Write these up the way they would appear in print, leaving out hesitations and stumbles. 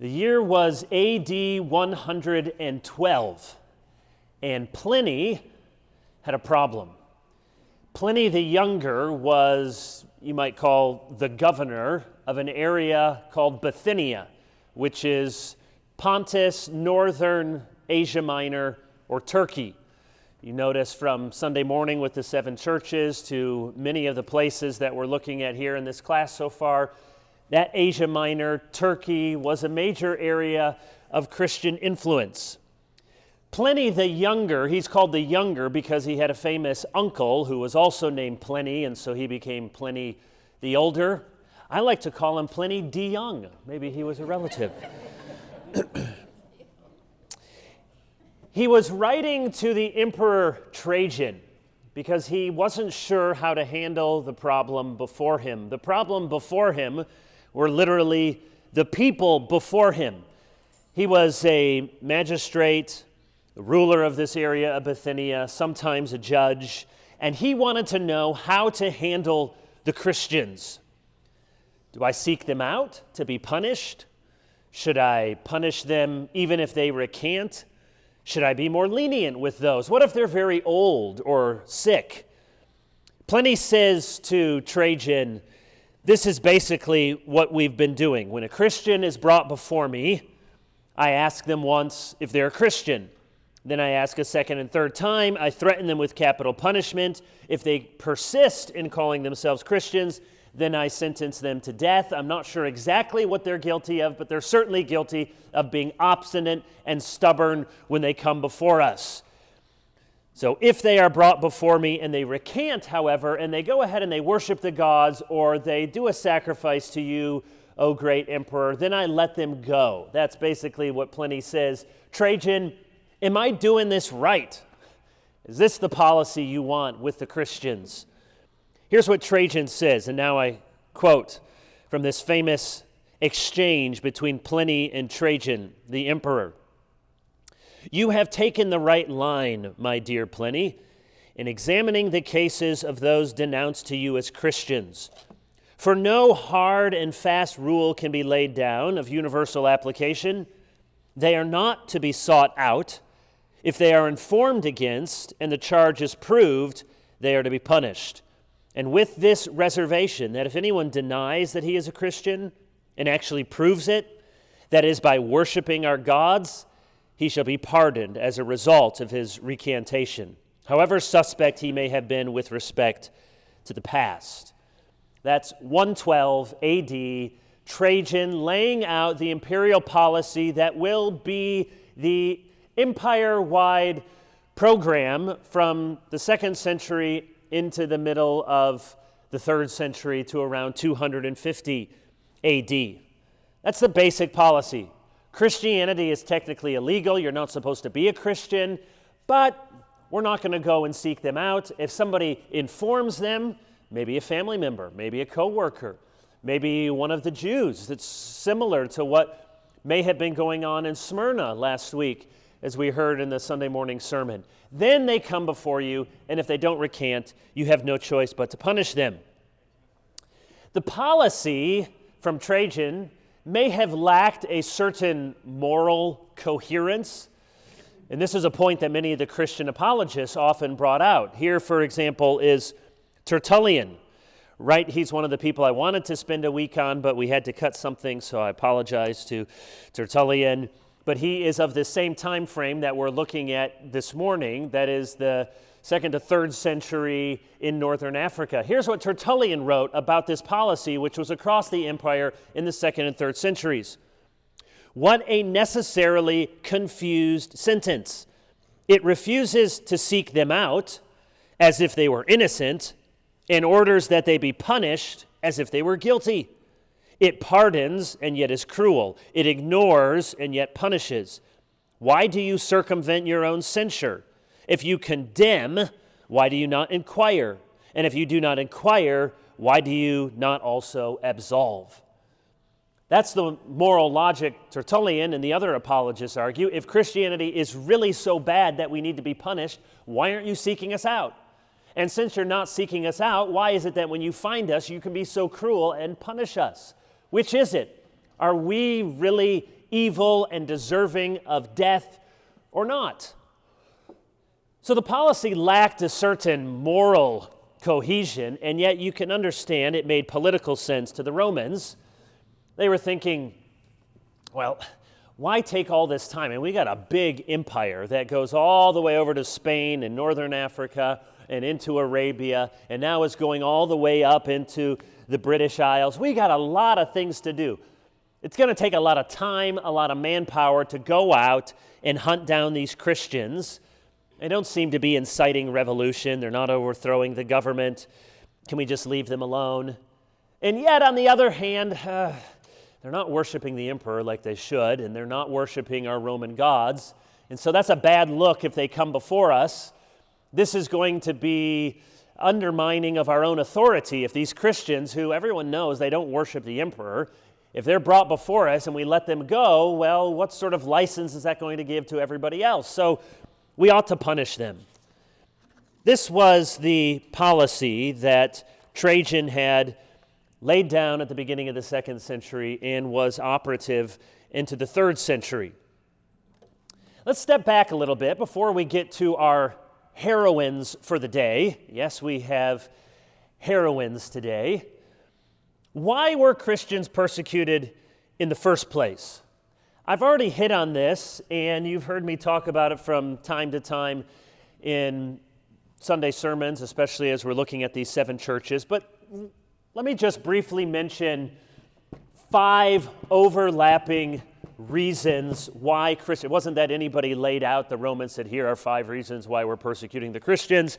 The year was AD 112, and Pliny had a problem. Pliny the Younger was, you might call, the governor of an area called Bithynia, which is Pontus, northern Asia Minor, or Turkey. You notice from Sunday morning with the 7 churches to many of the places that we're looking at here in this class so far, that Asia Minor, Turkey, was a major area of Christian influence. Pliny the Younger, he's called the Younger because he had a famous uncle who was also named Pliny, and so he became Pliny the Older. I like to call him Pliny the Young. Maybe he was a relative. He was writing to the Emperor Trajan because he wasn't sure how to handle the problem before him. The problem before him were literally the people before him. He was a magistrate, the ruler of this area of Bithynia, sometimes a judge, and he wanted to know how to handle the Christians. Do I seek them out to be punished? Should I punish them even if they recant? Should I be more lenient with those? What if they're very old or sick? Pliny says to Trajan, this is basically what we've been doing. When a Christian is brought before me, I ask them once if they're a Christian. Then I ask a second and third time. I threaten them with capital punishment. If they persist in calling themselves Christians, then I sentence them to death. I'm not sure exactly what they're guilty of, but they're certainly guilty of being obstinate and stubborn when they come before us. So if they are brought before me and they recant, however, and they go ahead and they worship the gods or they do a sacrifice to you, O great emperor, then I let them go. That's basically what Pliny says. Trajan, am I doing this right? Is this the policy you want with the Christians? Here's what Trajan says, and now I quote from this famous exchange between Pliny and Trajan, the emperor. You have taken the right line, my dear Pliny, in examining the cases of those denounced to you as Christians. For no hard and fast rule can be laid down of universal application. They are not to be sought out. If they are informed against and the charge is proved, they are to be punished. And with this reservation, that if anyone denies that he is a Christian and actually proves it, that is by worshiping our gods, he shall be pardoned as a result of his recantation, however suspect he may have been with respect to the past. That's 112 AD, Trajan laying out the imperial policy that will be the empire-wide program from the 2nd century into the middle of the 3rd century to around 250 AD. That's the basic policy. Christianity is technically illegal. You're not supposed to be a Christian, but we're not going to go and seek them out. If somebody informs them, maybe a family member, maybe a coworker, maybe one of the Jews that's similar to what may have been going on in Smyrna last week, as we heard in the Sunday morning sermon. Then they come before you, and if they don't recant, you have no choice but to punish them. The policy from Trajan may have lacked a certain moral coherence, and this is a point that many of the Christian apologists often brought out. Here, for example, is Tertullian. Right, he's one of the people I wanted to spend a week on, but we had to cut something, so I apologize to Tertullian. But he is of the same time frame that we're looking at this morning, that is the 2nd to 3rd century in northern Africa. Here's what Tertullian wrote about this policy, which was across the empire in the 2nd and 3rd centuries. What a necessarily confused sentence. It refuses to seek them out as if they were innocent, and orders that they be punished as if they were guilty. It pardons and yet is cruel. It ignores and yet punishes. Why do you circumvent your own censure? If you condemn, why do you not inquire? And if you do not inquire, why do you not also absolve? That's the moral logic Tertullian and the other apologists argue. If Christianity is really so bad that we need to be punished, why aren't you seeking us out? And since you're not seeking us out, why is it that when you find us, you can be so cruel and punish us? Which is it? Are we really evil and deserving of death or not? So the policy lacked a certain moral cohesion, and yet you can understand it made political sense to the Romans. They were thinking, well, why take all this time? And we got a big empire that goes all the way over to Spain and northern Africa and into Arabia, and now is going all the way up into the British Isles. We got a lot of things to do. It's going to take a lot of time, a lot of manpower to go out and hunt down these Christians. They don't seem to be inciting revolution. They're not overthrowing the government. Can we just leave them alone? And yet, on the other hand, they're not worshiping the emperor like they should, and they're not worshiping our Roman gods. And so that's a bad look if they come before us. This is going to be undermining of our own authority if these Christians, who everyone knows they don't worship the emperor, if they're brought before us and we let them go, well, what sort of license is that going to give to everybody else? So we ought to punish them. This was the policy that Trajan had laid down at the beginning of the 2nd century and was operative into the 3rd century. Let's step back a little bit before we get to our heroines for the day. Yes, we have heroines today. Why were Christians persecuted in the first place? I've already hit on this, and you've heard me talk about it from time to time in Sunday sermons, especially as we're looking at these 7 churches. But let me just briefly mention 5 overlapping reasons why Christians. It wasn't that anybody laid out, the Romans said, here are 5 reasons why we're persecuting the Christians.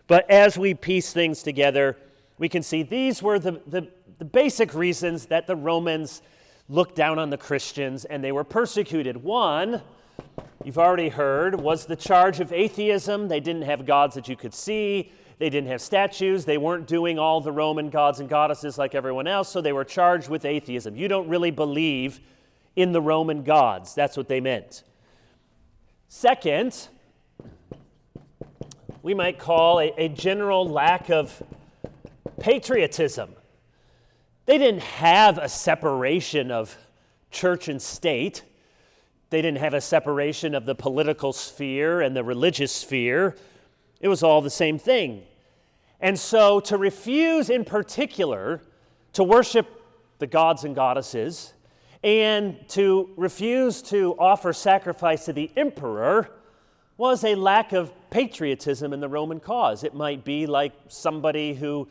But as we piece things together, we can see these were the basic reasons that the Romans looked down on the Christians and they were persecuted. One, you've already heard, was the charge of atheism. They didn't have gods that you could see. They didn't have statues. They weren't doing all the Roman gods and goddesses like everyone else, so they were charged with atheism. You don't really believe in the Roman gods. That's what they meant. Second, we might call a general lack of patriotism. They didn't have a separation of church and state. They didn't have a separation of the political sphere and the religious sphere. It was all the same thing. And so to refuse in particular to worship the gods and goddesses and to refuse to offer sacrifice to the emperor was a lack of patriotism in the Roman cause. It might be like somebody who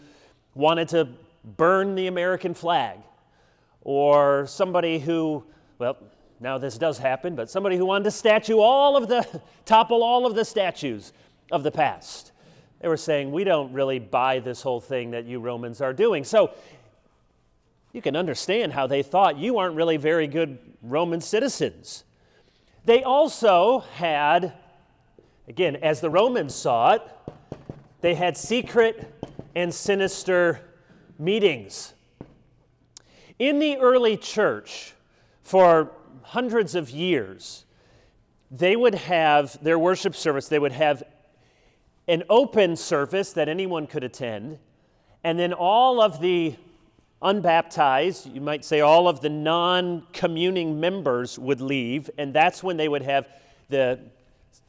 wanted to burn the American flag, or somebody who, well, now this does happen, but somebody who wanted to topple all of the statues of the past. They were saying, we don't really buy this whole thing that you Romans are doing. So you can understand how they thought you aren't really very good Roman citizens. They also had, again, as the Romans saw it, they had secret and sinister meetings. In the early church, for hundreds of years, they would have their worship service, they would have an open service that anyone could attend, and then all of the unbaptized, you might say all of the non-communing members would leave, and that's when they would have the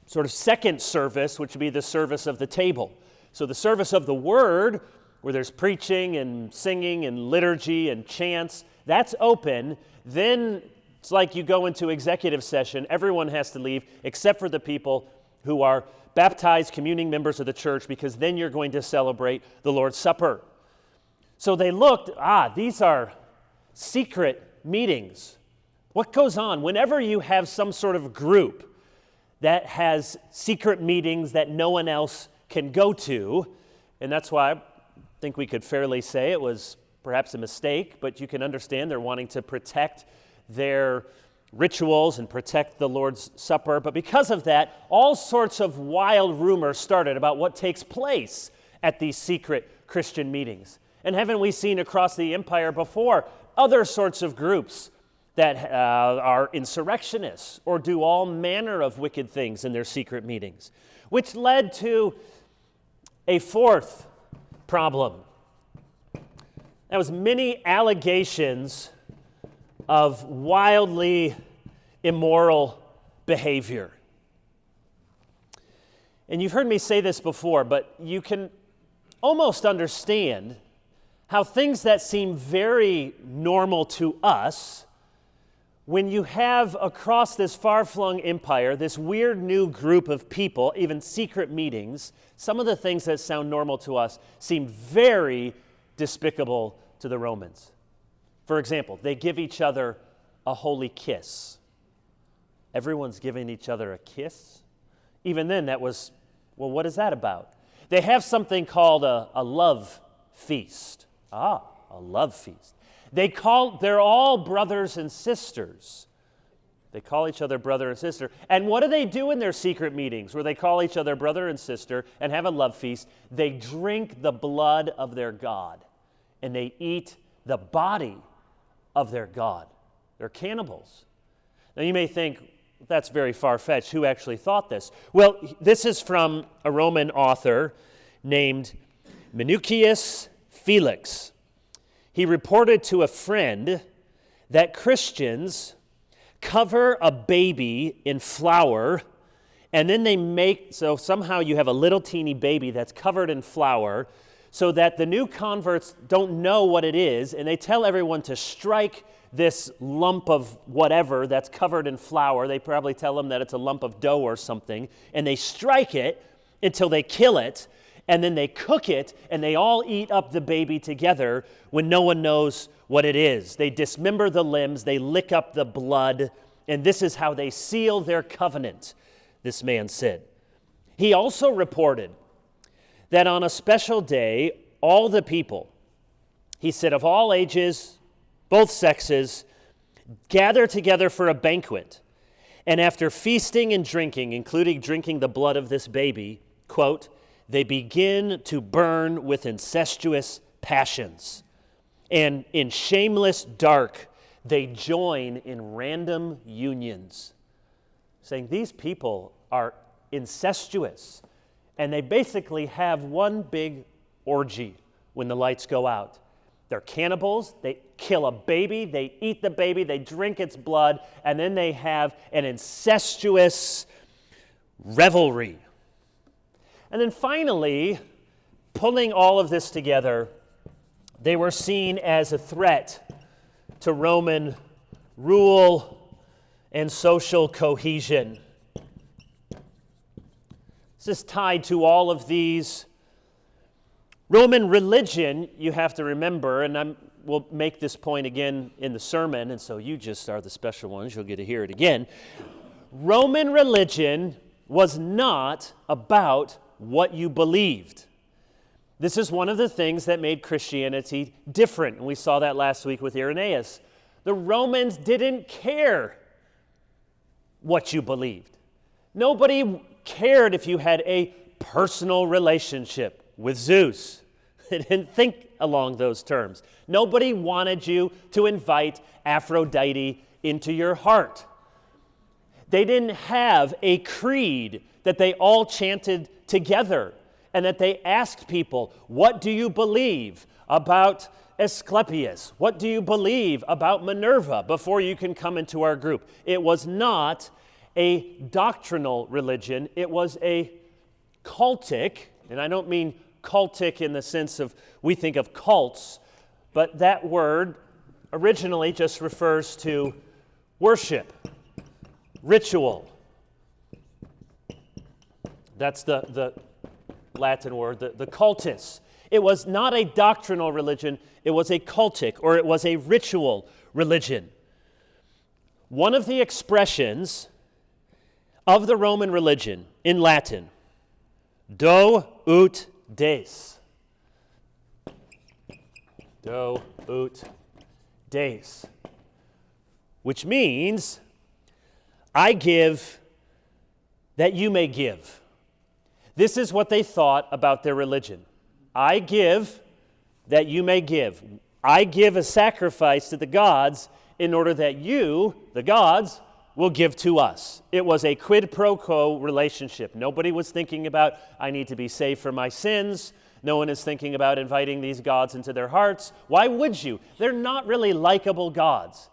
sort of second service, which would be the service of the table. So the service of the word, where there's preaching and singing and liturgy and chants, that's open. Then it's like you go into executive session, everyone has to leave except for the people who are baptized communing members of the church, because then you're going to celebrate the Lord's Supper. So they looked, these are secret meetings. What goes on? Whenever you have some sort of group that has secret meetings that no one else can go to, and that's why I think we could fairly say it was perhaps a mistake, but you can understand they're wanting to protect their rituals and protect the Lord's Supper. But because of that, all sorts of wild rumors started about what takes place at these secret Christian meetings. And haven't we seen across the empire before other sorts of groups that are insurrectionists or do all manner of wicked things in their secret meetings, which led to a fourth problem. That was many allegations of wildly immoral behavior. And you've heard me say this before, but you can almost understand how things that seem very normal to us, when you have across this far-flung empire, this weird new group of people, even secret meetings, some of the things that sound normal to us seem very despicable to the Romans. For example, they give each other a holy kiss. Everyone's giving each other a kiss? Even then, that was, well, what is that about? They have something called a love feast. A love feast. They're all brothers and sisters. They call each other brother and sister. And what do they do in their secret meetings where they call each other brother and sister and have a love feast? They drink the blood of their God, and they eat the body of their God. They're cannibals. Now you may think, that's very far-fetched. Who actually thought this? Well, this is from a Roman author named Minucius Felix. He reported to a friend that Christians cover a baby in flour, and then so somehow you have a little teeny baby that's covered in flour so that the new converts don't know what it is, and they tell everyone to strike this lump of whatever that's covered in flour. They probably tell them that it's a lump of dough or something, and they strike it until they kill it, and then they cook it, and they all eat up the baby together when no one knows what it is. They dismember the limbs, they lick up the blood, and this is how they seal their covenant, this man said. He also reported that on a special day, all the people, he said, of all ages, both sexes, gather together for a banquet, and after feasting and drinking, including drinking the blood of this baby, quote, they begin to burn with incestuous passions, and in shameless dark, they join in random unions, saying these people are incestuous, and they basically have one big orgy when the lights go out. They're cannibals, they kill a baby, they eat the baby, they drink its blood, and then they have an incestuous revelry. And then finally, pulling all of this together, they were seen as a threat to Roman rule and social cohesion. This is tied to all of these. Roman religion, you have to remember, and we'll make this point again in the sermon, and so you just are the special ones, you'll get to hear it again. Roman religion was not about what you believed. This is one of the things that made Christianity different, and we saw that last week with Irenaeus. The Romans didn't care what you believed. Nobody cared if you had a personal relationship with Zeus. They didn't think along those terms. Nobody wanted you to invite Aphrodite into your heart. They didn't have a creed that they all chanted together and that they asked people, what do you believe about Asclepius? What do you believe about Minerva before you can come into our group? It was not a doctrinal religion. It was a cultic, and I don't mean cultic in the sense of we think of cults, but that word originally just refers to worship, ritual. That's the Latin word, the cultus. It was not a doctrinal religion, it was a cultic, or it was a ritual religion. One of the expressions of the Roman religion in Latin, do ut des. Do ut des. Which means, I give that you may give. This is what they thought about their religion. I give that you may give. I give a sacrifice to the gods in order that you, the gods, will give to us. It was a quid pro quo relationship. Nobody was thinking about, I need to be saved from my sins. No one is thinking about inviting these gods into their hearts. Why would you? They're not really likable gods.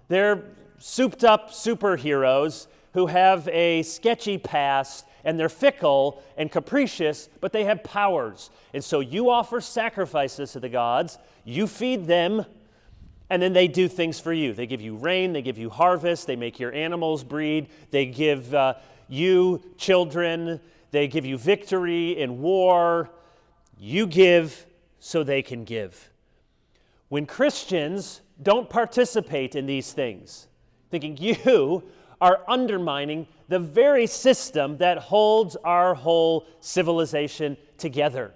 They're souped-up superheroes who have a sketchy past, and they're fickle and capricious, but they have powers. And so you offer sacrifices to the gods, you feed them, and then they do things for you. They give you rain, they give you harvest, they make your animals breed, they give you children, they give you victory in war. You give so they can give. When Christians don't participate in these things, thinking you are undermining the very system that holds our whole civilization together.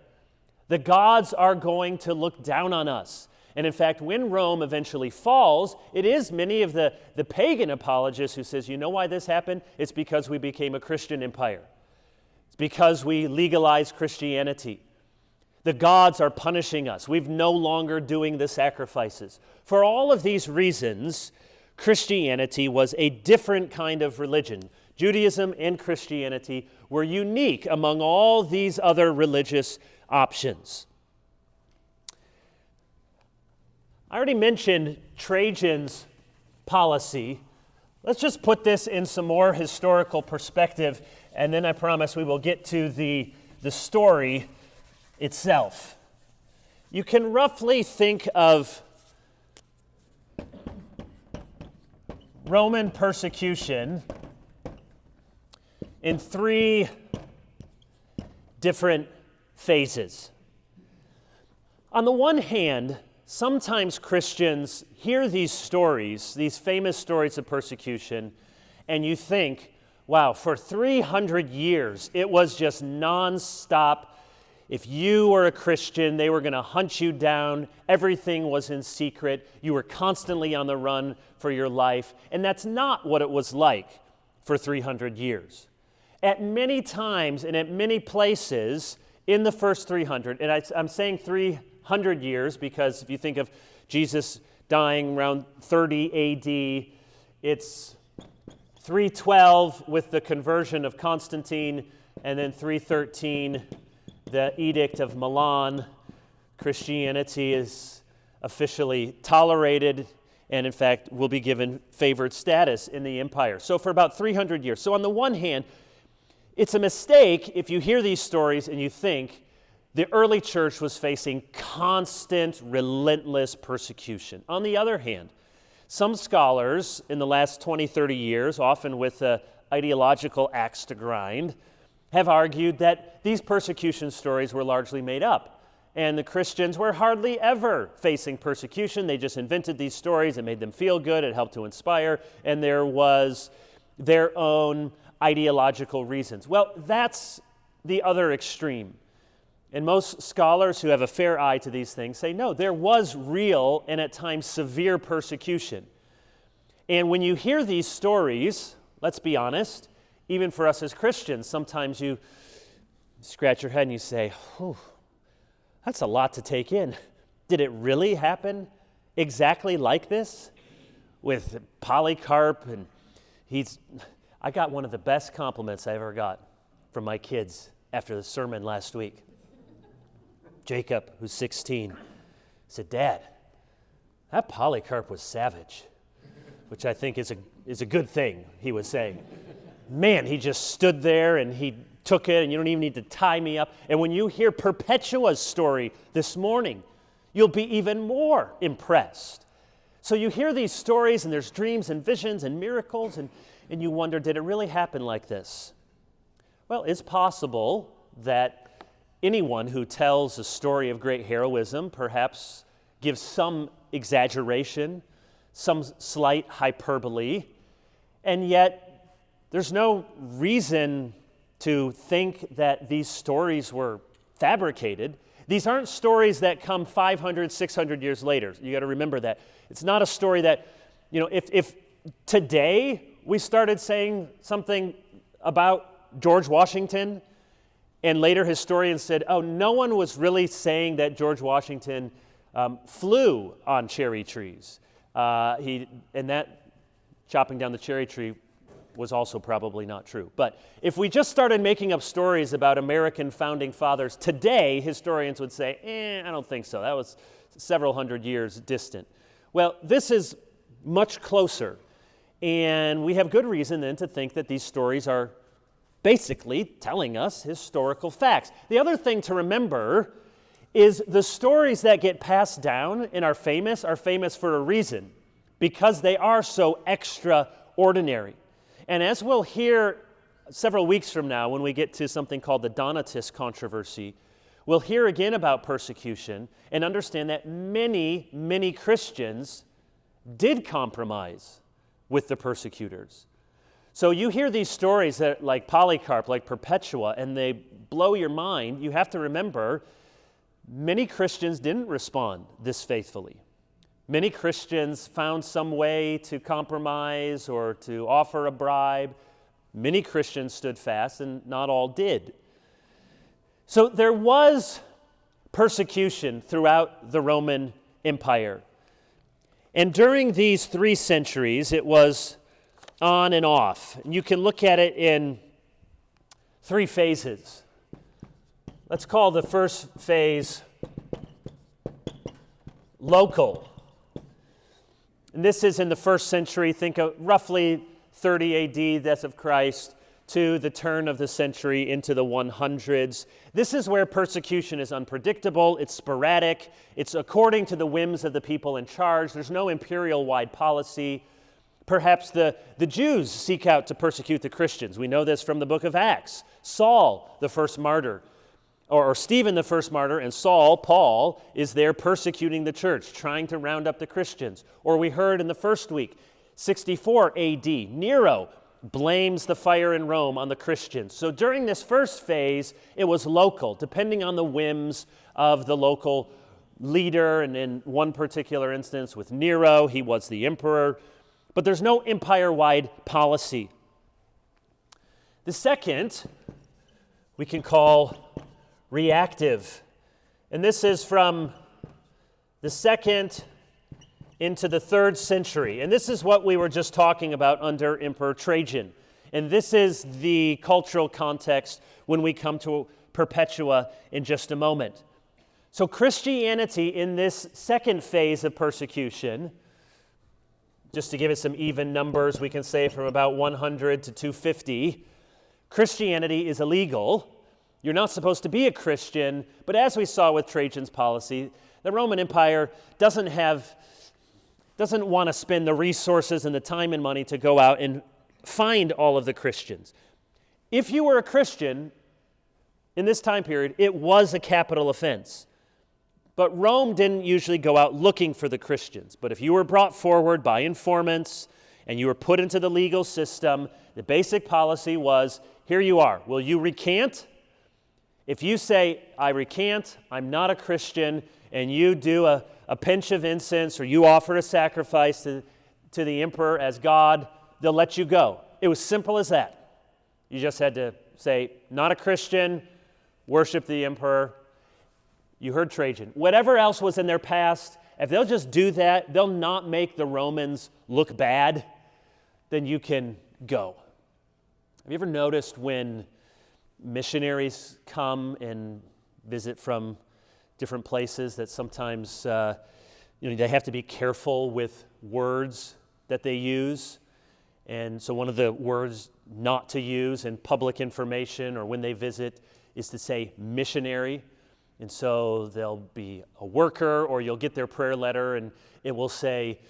The gods are going to look down on us. And in fact, when Rome eventually falls, it is many of the pagan apologists who says, you know why this happened? It's because we became a Christian empire. It's because we legalized Christianity. The gods are punishing us. We're no longer doing the sacrifices. For all of these reasons, Christianity was a different kind of religion. Judaism and Christianity were unique among all these other religious options. I already mentioned Trajan's policy. Let's just put this in some more historical perspective, and then I promise we will get to the story itself. You can roughly think of Roman persecution in three different phases. On the one hand, sometimes Christians hear these stories, these famous stories of persecution, and you think, wow, for 300 years, it was just nonstop. If you were a Christian, they were going to hunt you down. Everything was in secret. You were constantly on the run for your life. And that's not what it was like for 300 years. At many times and at many places in the first 300, and I'm saying 300 years because if you think of Jesus dying around 30 A.D., it's 312 with the conversion of Constantine, and then 313, the Edict of Milan. Christianity is officially tolerated and, in fact, will be given favored status in the empire. So for about 300 years. So on the one hand, it's a mistake if you hear these stories and you think the early church was facing constant, relentless persecution. On the other hand, some scholars in the last 20, 30 years, often with ideological axe to grind, have argued that these persecution stories were largely made up. And the Christians were hardly ever facing persecution. They just invented these stories. It made them feel good. It helped to inspire. And there was their own ideological reasons. Well, that's the other extreme. And most scholars who have a fair eye to these things say, no, there was real and at times severe persecution. And when you hear these stories, let's be honest, even for us as Christians, sometimes you scratch your head and you say, that's a lot to take in. Did it really happen exactly like this? With Polycarp, and I got one of the best compliments I ever got from my kids after the sermon last week. Jacob, who's 16, said, Dad, that Polycarp was savage, which I think is a good thing, he was saying. Man, he just stood there and he took it, and you don't even need to tie me up. And when you hear Perpetua's story this morning, you'll be even more impressed. So you hear these stories, and there's dreams and visions and miracles, and you wonder, did it really happen like this? Well, it's possible that anyone who tells a story of great heroism perhaps gives some exaggeration, some slight hyperbole, and yet there's no reason to think that these stories were fabricated. These aren't stories that come 500, 600 years later. You got to remember that. It's not a story that, if today we started saying something about George Washington, and later historians said, no one was really saying that George Washington flew on cherry trees. And that chopping down the cherry tree was also probably not true. But if we just started making up stories about American founding fathers today, historians would say, I don't think so. That was several hundred years distant. Well, this is much closer. And we have good reason then to think that these stories are basically telling us historical facts. The other thing to remember is the stories that get passed down and are famous for a reason, because they are so extraordinary. And as we'll hear several weeks from now when we get to something called the Donatist controversy, we'll hear again about persecution and understand that many, many Christians did compromise with the persecutors. So you hear these stories that, like Polycarp, like Perpetua, and they blow your mind. You have to remember, many Christians didn't respond this faithfully. Many Christians found some way to compromise or to offer a bribe. Many Christians stood fast, and not all did. So there was persecution throughout the Roman Empire. And during these 3 centuries, it was on and off. And you can look at it in 3 phases. Let's call the first phase local. And this is in the 1st century. Think of roughly 30 AD, death of Christ, to the turn of the century into the 100s. This is where persecution is unpredictable, it's sporadic, it's according to the whims of the people in charge. There's no imperial-wide policy. Perhaps the Jews seek out to persecute the Christians. We know this from the book of Acts. Saul, the first martyr, or Stephen, the first martyr, and Saul, Paul, is there persecuting the church, trying to round up the Christians. Or we heard in the first week, 64 AD, Nero blames the fire in Rome on the Christians. So during this first phase, it was local, depending on the whims of the local leader. And in one particular instance with Nero, he was the emperor. But there's no empire-wide policy. The second, we can call reactive. And this is from the 2nd into the 3rd century. And this is what we were just talking about under Emperor Trajan. And this is the cultural context when we come to Perpetua in just a moment. So Christianity in this second phase of persecution, just to give it some even numbers, we can say from about 100 to 250, Christianity is illegal. You're not supposed to be a Christian, but as we saw with Trajan's policy, the Roman Empire doesn't want to spend the resources and the time and money to go out and find all of the Christians. If you were a Christian in this time period, it was a capital offense. But Rome didn't usually go out looking for the Christians. But if you were brought forward by informants and you were put into the legal system, the basic policy was, here you are. Will you recant? If you say, I recant, I'm not a Christian, and you do a pinch of incense or you offer a sacrifice to the emperor as God, they'll let you go. It was simple as that. You just had to say, not a Christian, worship the emperor. You heard Trajan. Whatever else was in their past, if they'll just do that, they'll not make the Romans look bad, then you can go. Have you ever noticed when missionaries come and visit from different places that sometimes they have to be careful with words that they use? And so one of the words not to use in public information or when they visit is to say missionary. And so there'll be a worker, or you'll get their prayer letter and it will say,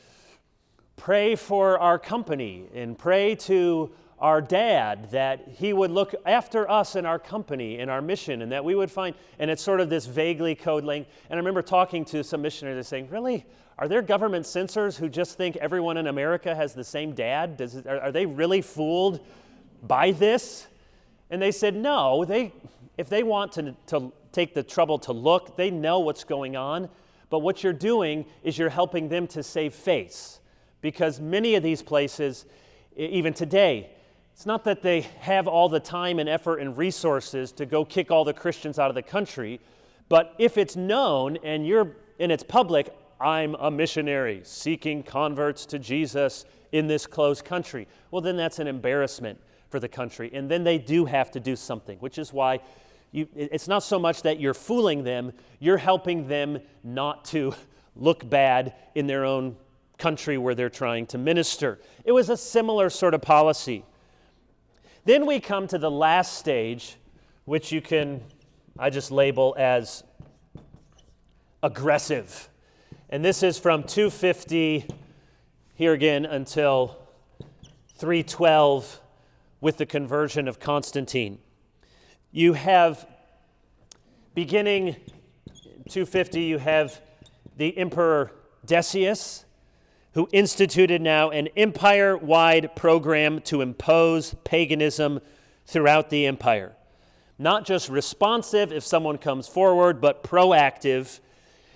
pray for our company and pray to our dad that he would look after us and our company and our mission, and that we would find, and it's sort of this vaguely code language. And I remember talking to some missionaries saying, really, are there government censors who just think everyone in America has the same dad? Are they really fooled by this? And they said, no, if they want to take the trouble to look, they know what's going on, but what you're doing is you're helping them to save face, because many of these places, even today, it's not that they have all the time and effort and resources to go kick all the Christians out of the country, but if it's known and it's public, I'm a missionary seeking converts to Jesus in this closed country, well, then that's an embarrassment for the country, and then they do have to do something, which is why it's not so much that you're fooling them, you're helping them not to look bad in their own country where they're trying to minister. It was a similar sort of policy. Then we come to the last stage, which I just label as aggressive. And this is from 250 here again until 312 with the conversion of Constantine. You have, beginning 250, you have the Emperor Decius, who instituted now an empire-wide program to impose paganism throughout the empire. Not just responsive if someone comes forward, but proactive.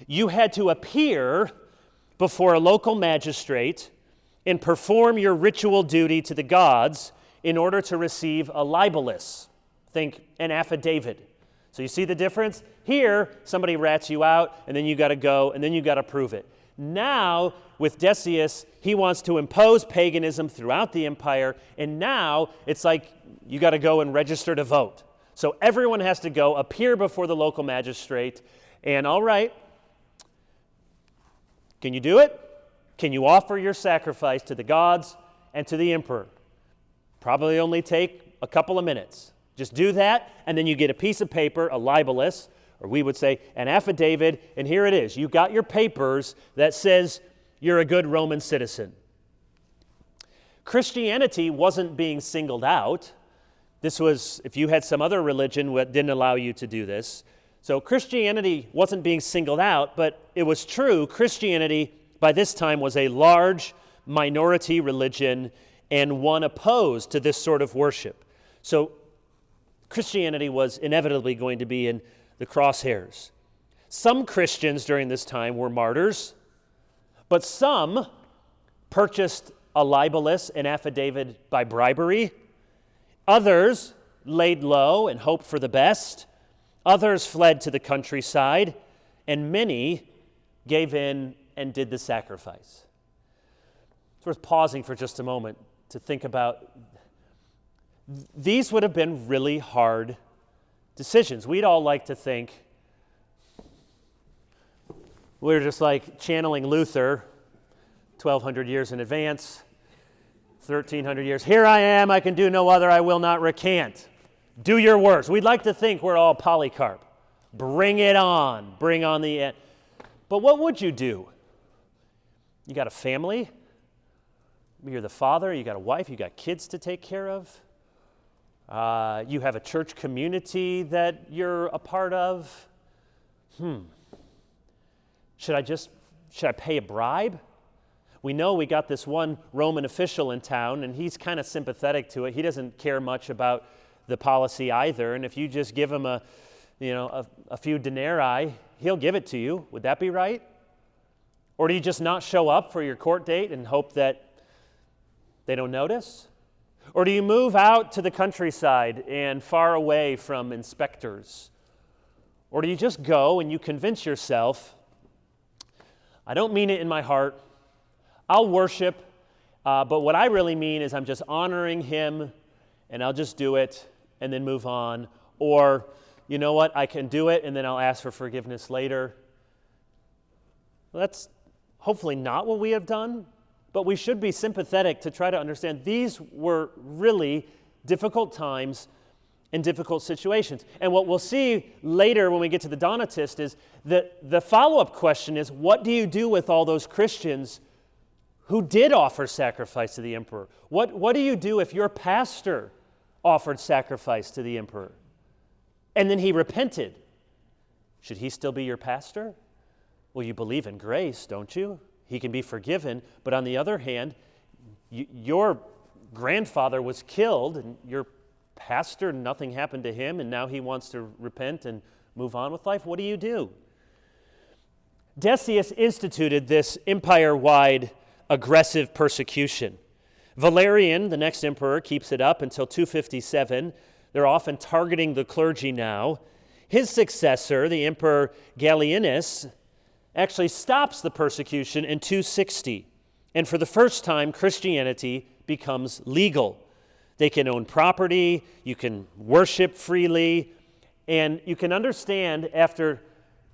You had to appear before a local magistrate and perform your ritual duty to the gods in order to receive a libellus. Think an affidavit. So you see the difference? Here, somebody rats you out, and then you got to go, and then you got to prove it. Now, with Decius, he wants to impose paganism throughout the empire, and now it's like you got to go and register to vote. So everyone has to go, appear before the local magistrate, and all right, can you do it? Can you offer your sacrifice to the gods and to the emperor? Probably only take a couple of minutes. Just do that, and then you get a piece of paper, a libellus, or we would say an affidavit, and here it is. You got your papers that says you're a good Roman citizen. Christianity wasn't being singled out. This was, if you had some other religion that didn't allow you to do this. So Christianity wasn't being singled out, but it was true. Christianity, by this time, was a large minority religion and one opposed to this sort of worship. So Christianity was inevitably going to be in the crosshairs. Some Christians during this time were martyrs, but some purchased a libellus, an affidavit, by bribery. Others laid low and hoped for the best. Others fled to the countryside, and many gave in and did the sacrifice. It's worth pausing for just a moment to think about. These would have been really hard decisions. We'd all like to think we're just like channeling Luther 1,200 years in advance, 1,300 years. Here I am, I can do no other, I will not recant. Do your worst. We'd like to think we're all Polycarp. Bring it on. Bring on the end. But what would you do? You got a family? You're the father, you got a wife, you got kids to take care of. You have a church community that you're a part of. Should I pay a bribe? We know we got this one Roman official in town, and he's kind of sympathetic to it. He doesn't care much about the policy either, and if you just give him a few denarii, he'll give it to you. Would that be right? Or do you just not show up for your court date and hope that they don't notice? Or do you move out to the countryside and far away from inspectors? Or do you just go and you convince yourself, I don't mean it in my heart, I'll worship, but what I really mean is I'm just honoring him and I'll just do it and then move on. Or, you know what, I can do it and then I'll ask for forgiveness later. Well, that's hopefully not what we have done, but we should be sympathetic to try to understand these were really difficult times and difficult situations. And what we'll see later when we get to the Donatists is that the follow-up question is, what do you do with all those Christians who did offer sacrifice to the emperor? What do you do if your pastor offered sacrifice to the emperor and then he repented? Should he still be your pastor? Well, you believe in grace, don't you? He can be forgiven, but on the other hand, your grandfather was killed and your pastor, nothing happened to him, and now he wants to repent and move on with life. What do you do? Decius instituted this empire-wide aggressive persecution. Valerian, the next emperor, keeps it up until 257. They're often targeting the clergy now. His successor, the Emperor Gallienus, actually stops the persecution in 260. And for the first time, Christianity becomes legal. They can own property, you can worship freely, and you can understand after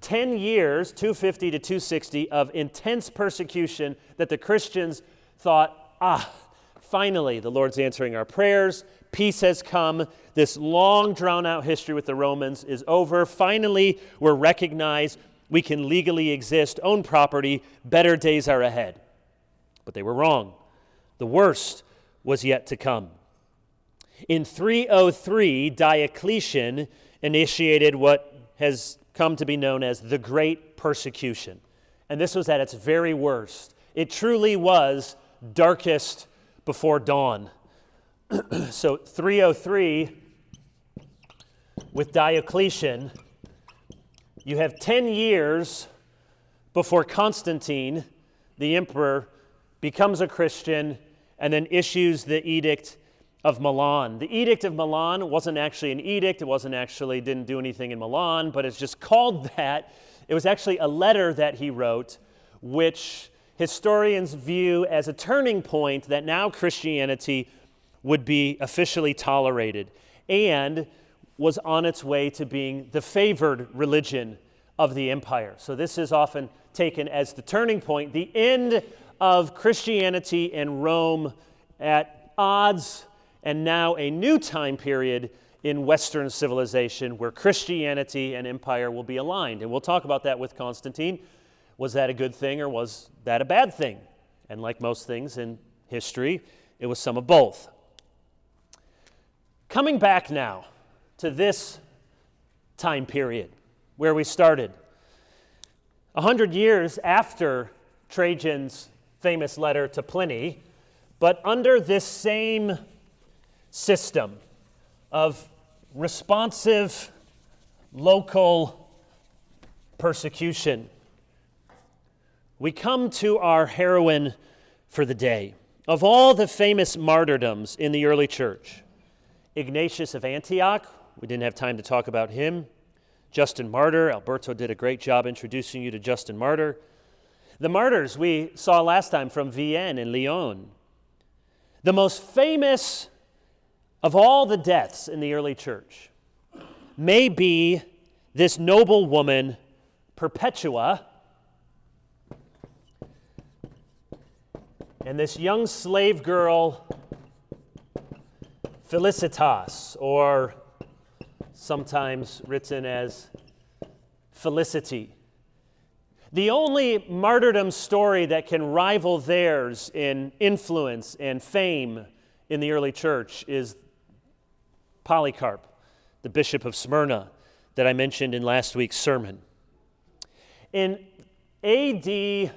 10 years, 250 to 260, of intense persecution that the Christians thought, finally, the Lord's answering our prayers. Peace has come. This long, drawn-out history with the Romans is over. Finally, we're recognized. We can legally exist, own property. Better days are ahead. But they were wrong. The worst was yet to come. In 303, Diocletian initiated what has come to be known as the Great Persecution. And this was at its very worst. It truly was darkest before dawn. So 303, with Diocletian, you have 10 years before Constantine, the emperor, becomes a Christian and then issues the Edict of Milan. The Edict of Milan wasn't actually an edict. It didn't do anything in Milan, but it's just called that. It was actually a letter that he wrote, which historians view as a turning point that now Christianity would be officially tolerated and was on its way to being the favored religion of the empire. So this is often taken as the turning point, the end of Christianity and Rome at odds, and now a new time period in Western civilization where Christianity and empire will be aligned. And we'll talk about that with Constantine. Was that a good thing or was that a bad thing? And like most things in history, it was some of both. Coming back now to this time period where we started. 100 years after Trajan's famous letter to Pliny, but under this same system of responsive local persecution, we come to our heroine for the day. Of all the famous martyrdoms in the early church, Ignatius of Antioch, we didn't have time to talk about him. Justin Martyr, Alberto did a great job introducing you to Justin Martyr. The martyrs we saw last time from Vienne and Lyon. The most famous of all the deaths in the early church may be this noble woman, Perpetua, and this young slave girl, Felicitas, or sometimes written as Felicity. The only martyrdom story that can rival theirs in influence and fame in the early church is Polycarp, the bishop of Smyrna, that I mentioned in last week's sermon. In AD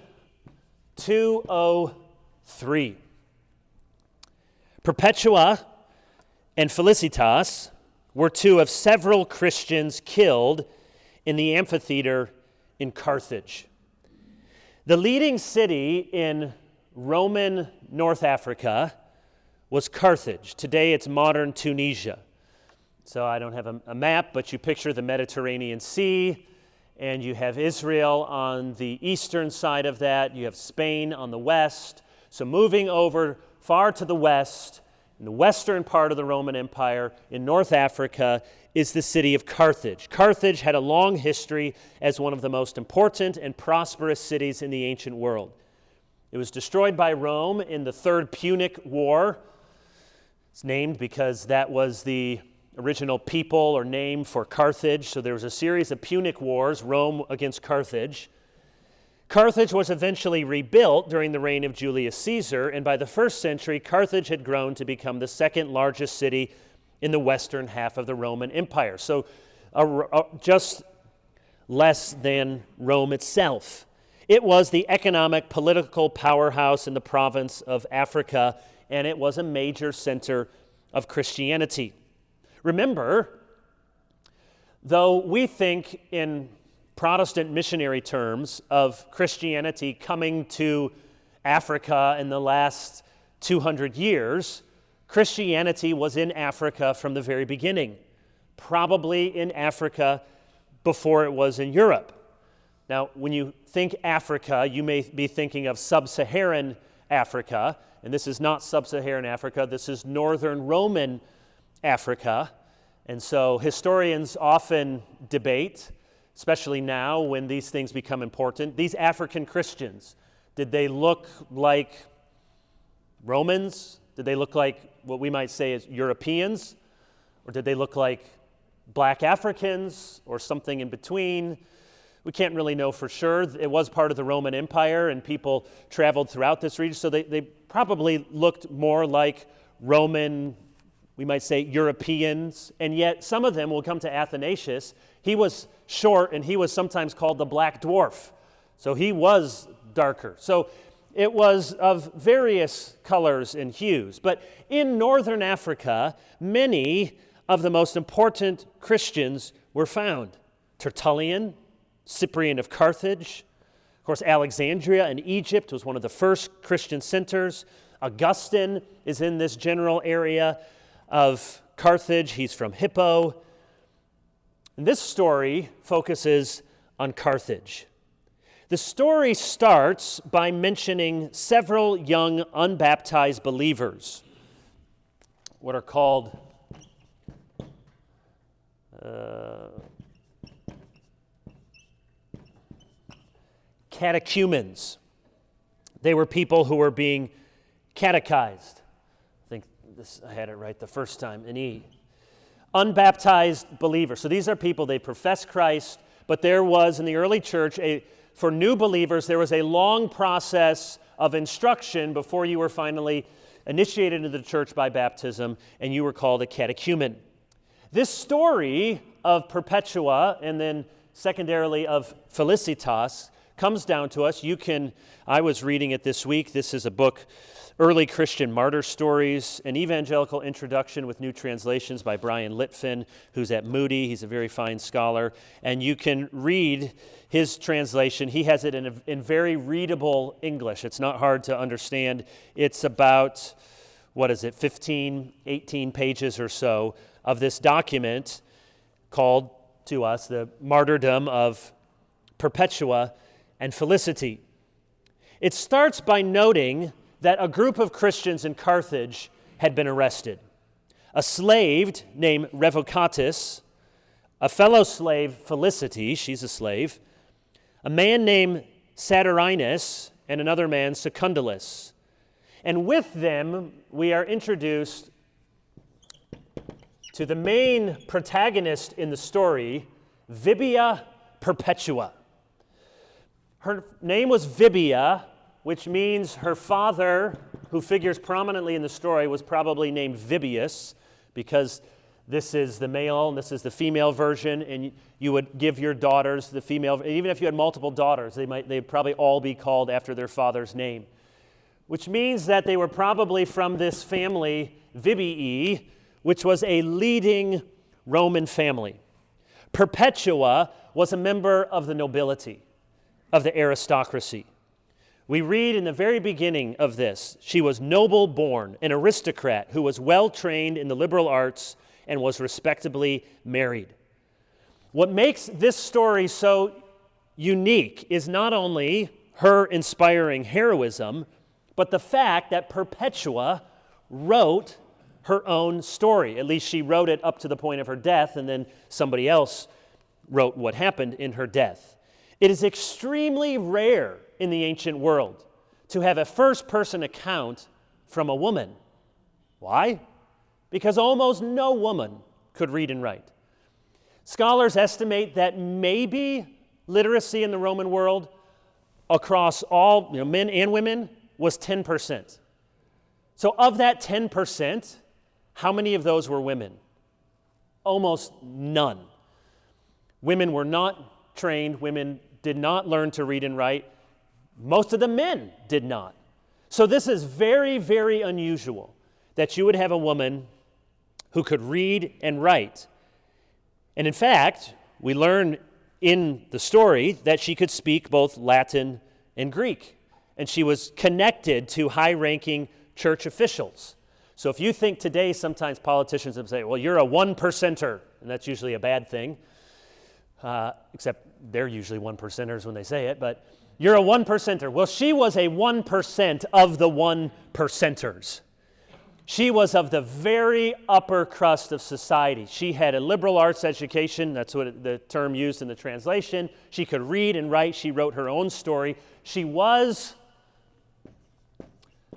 203, Perpetua and Felicitas were two of several Christians killed in the amphitheater in Carthage. The leading city in Roman North Africa was Carthage. Today it's modern Tunisia. So I don't have a map, but you picture the Mediterranean Sea, and you have Israel on the eastern side of that. You have Spain on the west. So moving over far to the west, in the western part of the Roman Empire, in North Africa, is the city of Carthage. Carthage had a long history as one of the most important and prosperous cities in the ancient world. It was destroyed by Rome in the Third Punic War. It's named because that was the original people or name for Carthage. So there was a series of Punic Wars, Rome against Carthage. Carthage was eventually rebuilt during the reign of Julius Caesar, and by the first century, Carthage had grown to become the second largest city in the western half of the Roman Empire. So just less than Rome itself. It was the economic, political powerhouse in the province of Africa, and it was a major center of Christianity. Remember, though we think in Protestant missionary terms of Christianity coming to Africa in the last 200 years, Christianity was in Africa from the very beginning, probably in Africa before it was in Europe. Now, when you think Africa, you may be thinking of sub-Saharan Africa, and this is not sub-Saharan Africa, this is northern Roman Africa. And so historians often debate especially now when these things become important. These African Christians, did they look like Romans? Did they look like what we might say as Europeans? Or did they look like black Africans or something in between? We can't really know for sure. It was part of the Roman Empire, and people traveled throughout this region, so they probably looked more like Roman, we might say Europeans, and yet some of them will come to Athanasius. He was short, and he was sometimes called the Black Dwarf, so he was darker. So it was of various colors and hues. But in northern Africa, many of the most important Christians were found. Tertullian, Cyprian of Carthage, of course Alexandria in Egypt was one of the first Christian centers. Augustine is in this general area of Carthage. He's from Hippo. And this story focuses on Carthage. The story starts by mentioning several young unbaptized believers, what are called catechumens. They were people who were being catechized. I think I had it right the first time, in E. Unbaptized believers. So these are people, they profess Christ, but there was in the early church, for new believers, there was a long process of instruction before you were finally initiated into the church by baptism, and you were called a catechumen. This story of Perpetua, and then secondarily of Felicitas, comes down to us. I was reading it this week. This is a book, Early Christian Martyr Stories, an evangelical introduction with new translations by Brian Litfin, who's at Moody. He's a very fine scholar. And you can read his translation. He has it in very readable English. It's not hard to understand. It's about, 15, 18 pages or so of this document called to us the Martyrdom of Perpetua and Felicity. It starts by noting that a group of Christians in Carthage had been arrested. A slave named Revocatus, a fellow slave, Felicity, she's a slave, a man named Satiris, and another man, Secundulus. And with them, we are introduced to the main protagonist in the story, Vibia Perpetua. Her name was Vibia, which means her father, who figures prominently in the story, was probably named Vibius, because this is the male and this is the female version, and you would give your daughters the female. Even if you had multiple daughters, they'd probably all be called after their father's name, which means that they were probably from this family, Vibii, which was a leading Roman family. Perpetua was a member of the nobility, of the aristocracy. We read in the very beginning of this, she was noble born, an aristocrat who was well trained in the liberal arts and was respectably married. What makes this story so unique is not only her inspiring heroism, but the fact that Perpetua wrote her own story. At least she wrote it up to the point of her death, and then somebody else wrote what happened in her death. It is extremely rare in the ancient world to have a first-person account from a woman. Why? Because almost no woman could read and write. Scholars estimate that maybe literacy in the Roman world across all men and women was 10%. So of that 10%, how many of those were women? Almost none. Women were not trained. Women did not learn to read and write. Most of the men did not. So this is very, very unusual that you would have a woman who could read and write. And in fact, we learn in the story that she could speak both Latin and Greek. And she was connected to high-ranking church officials. So if you think today, sometimes politicians will say, well, you're a one-percenter, and that's usually a bad thing, except they're usually one-percenters when they say it, but you're a one-percenter. Well, she was a 1% of the one-percenters. She was of the very upper crust of society. She had a liberal arts education. That's what the term used in the translation. She could read and write. She wrote her own story. She was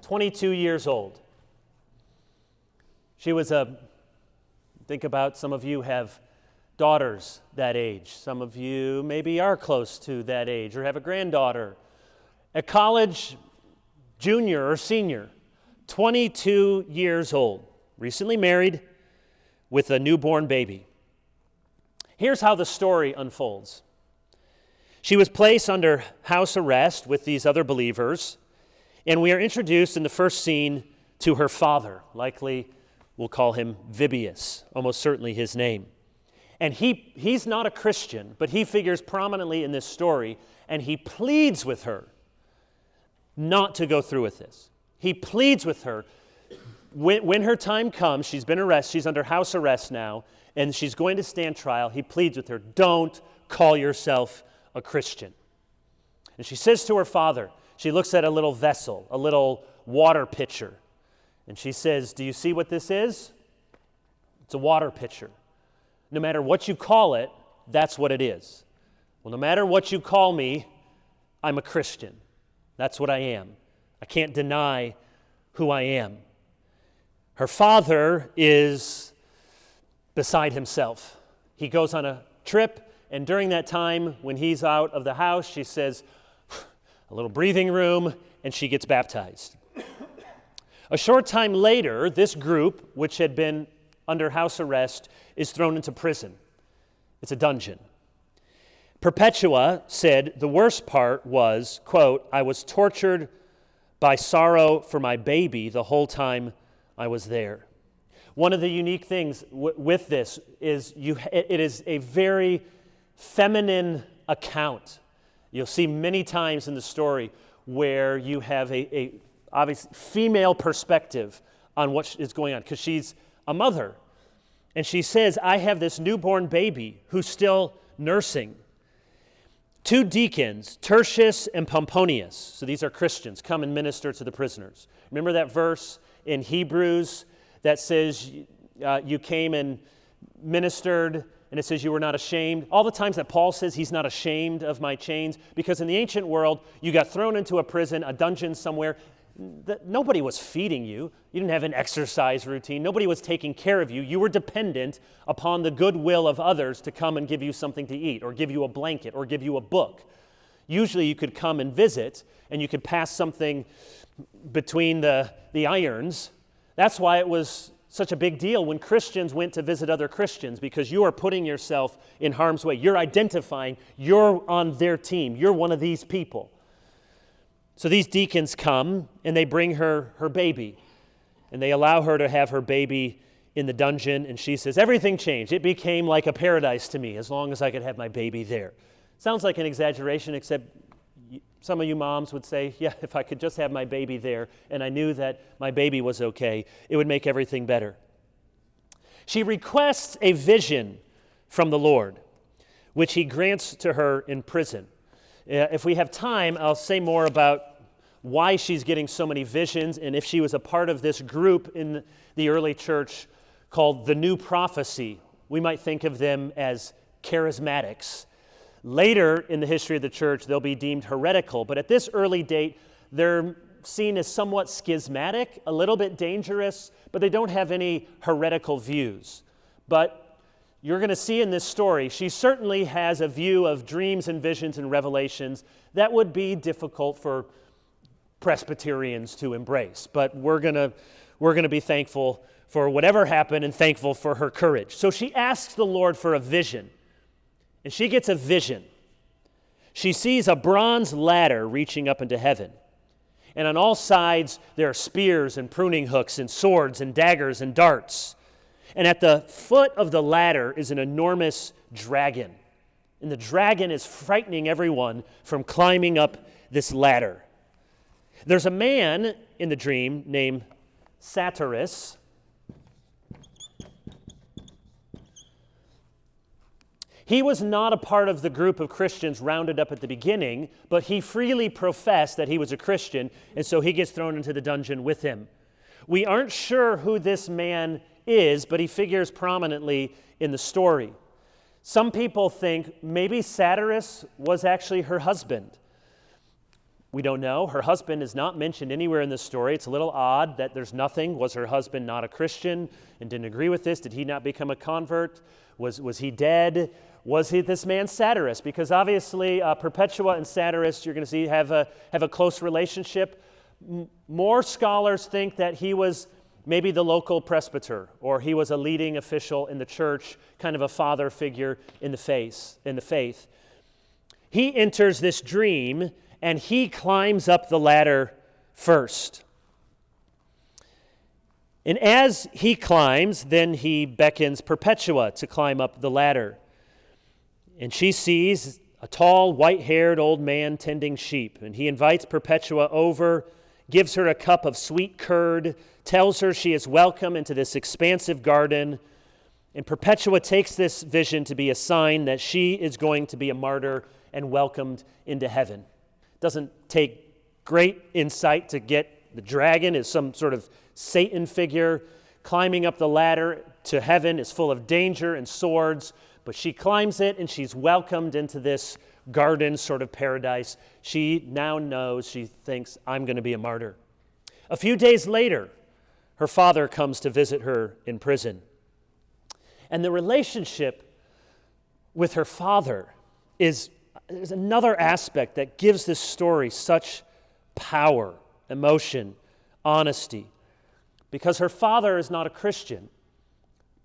22 years old. She was think about, some of you have daughters that age. Some of you maybe are close to that age or have a granddaughter. A college junior or senior, 22 years old, recently married with a newborn baby. Here's how the story unfolds. She was placed under house arrest with these other believers, and we are introduced in the first scene to her father. Likely we'll call him Vibius, almost certainly his name. And he's not a Christian, but he figures prominently in this story, and he pleads with her not to go through with this. He pleads with her. When her time comes, she's been arrested, she's under house arrest now, and she's going to stand trial. He pleads with her, don't call yourself a Christian. And she says to her father, she looks at a little vessel, a little water pitcher, and she says, do you see what this is? It's a water pitcher. No matter what you call it, that's what it is. Well, no matter what you call me, I'm a Christian. That's what I am. I can't deny who I am. Her father is beside himself. He goes on a trip, and during that time, when he's out of the house, she says, a little breathing room, and she gets baptized. A short time later, this group, which had been under house arrest, is thrown into prison. It's a dungeon. Perpetua said the worst part was, quote, I was tortured by sorrow for my baby the whole time I was there. One of the unique things with this is it is a very feminine account. You'll see many times in the story where you have a obvious female perspective on what is going on, because she's a mother. And she says, I have this newborn baby who's still nursing. Two deacons, Tertius and Pomponius, so these are Christians, come and minister to the prisoners. Remember that verse in Hebrews that says you came and ministered, and it says you were not ashamed? All the times that Paul says he's not ashamed of my chains, because in the ancient world, you got thrown into a prison, a dungeon somewhere. Nobody was feeding you. You didn't have an exercise routine. Nobody was taking care of you. You were dependent upon the goodwill of others to come and give you something to eat, or give you a blanket, or give you a book. Usually you could come and visit, and you could pass something between the irons. That's why it was such a big deal when Christians went to visit other Christians, because you are putting yourself in harm's way. You're identifying you're on their team. You're one of these people. So these deacons come, and they bring her baby, and they allow her to have her baby in the dungeon, and she says, everything changed. It became like a paradise to me as long as I could have my baby there. Sounds like an exaggeration, except some of you moms would say, yeah, if I could just have my baby there, and I knew that my baby was okay, it would make everything better. She requests a vision from the Lord, which he grants to her in prison. If we have time, I'll say more about why she's getting so many visions, and if she was a part of this group in the early church called the New Prophecy. We might think of them as charismatics. Later in the history of the church, they'll be deemed heretical, but at this early date, they're seen as somewhat schismatic, a little bit dangerous, but they don't have any heretical views. But you're going to see in this story, she certainly has a view of dreams and visions and revelations that would be difficult for Presbyterians to embrace. But we're going to be thankful for whatever happened and thankful for her courage. So she asks the Lord for a vision, and she gets a vision. She sees a bronze ladder reaching up into heaven. And on all sides, there are spears and pruning hooks and swords and daggers and darts. And at the foot of the ladder is an enormous dragon. And the dragon is frightening everyone from climbing up this ladder. There's a man in the dream named Satiris. He was not a part of the group of Christians rounded up at the beginning, but he freely professed that he was a Christian, and so he gets thrown into the dungeon with him. We aren't sure who this man is, but he figures prominently in the story. Some people think maybe Satiris was actually her husband. We don't know. Her husband is not mentioned anywhere in the story. It's a little odd that there's nothing. Was her husband not a Christian and didn't agree with this? Did he not become a convert? Was he dead? Was he this man Satiris? Because obviously Perpetua and Satiris, you're going to see, have a close relationship. More scholars think that he was maybe the local presbyter, or he was a leading official in the church, kind of a father figure in the faith. He enters this dream, and he climbs up the ladder first. And as he climbs, then he beckons Perpetua to climb up the ladder. And she sees a tall, white-haired old man tending sheep, and he invites Perpetua over, gives her a cup of sweet curd, tells her she is welcome into this expansive garden, and Perpetua takes this vision to be a sign that she is going to be a martyr and welcomed into heaven. Doesn't take great insight to get the dragon is some sort of Satan figure. Climbing up the ladder to heaven is full of danger and swords, but she climbs it and she's welcomed into this garden sort of paradise. She now knows, she thinks, I'm going to be a martyr. A few days later, her father comes to visit her in prison. And the relationship with her father is another aspect that gives this story such power, emotion, honesty. Because her father is not a Christian,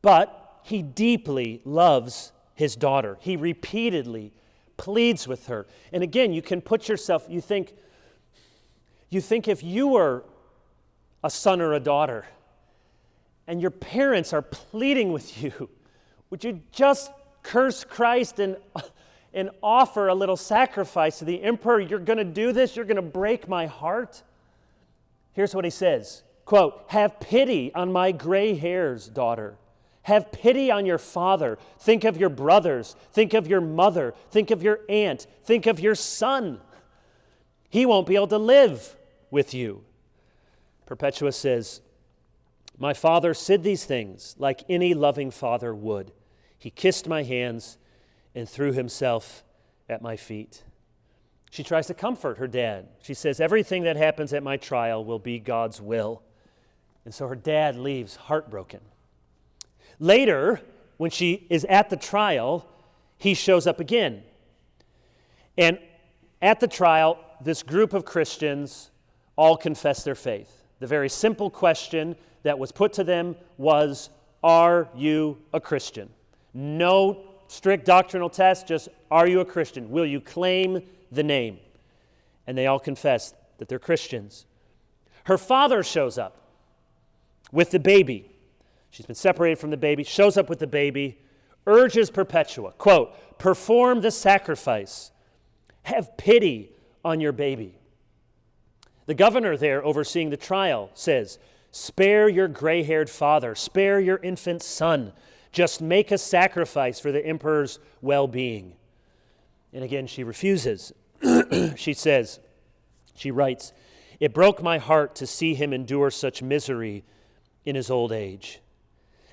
but he deeply loves his daughter. He repeatedly pleads with her. And again, you can put yourself, you think if you were a son or a daughter and your parents are pleading with you, would you just curse Christ and offer a little sacrifice to the emperor? You're going to do this? You're going to break my heart? Here's what he says, quote, "Have pity on my gray hairs, daughter. Have pity on your father. Think of your brothers. Think of your mother. Think of your aunt. Think of your son. He won't be able to live with you." Perpetua says, "My father said these things like any loving father would. He kissed my hands and threw himself at my feet." She tries to comfort her dad. She says, "Everything that happens at my trial will be God's will." And so her dad leaves heartbroken. Later, when she is at the trial, he shows up again. And at the trial, this group of Christians all confess their faith. The very simple question that was put to them was, "Are you a Christian?" No strict doctrinal test, just, "Are you a Christian? Will you claim the name?" And they all confess that they're Christians. Her father shows up with the baby. She's been separated from the baby, shows up with the baby, urges Perpetua, quote, "Perform the sacrifice. Have pity on your baby." The governor there overseeing the trial says, "Spare your gray-haired father, spare your infant son. Just make a sacrifice for the emperor's well-being." And again, she refuses. She writes, "It broke my heart to see him endure such misery in his old age."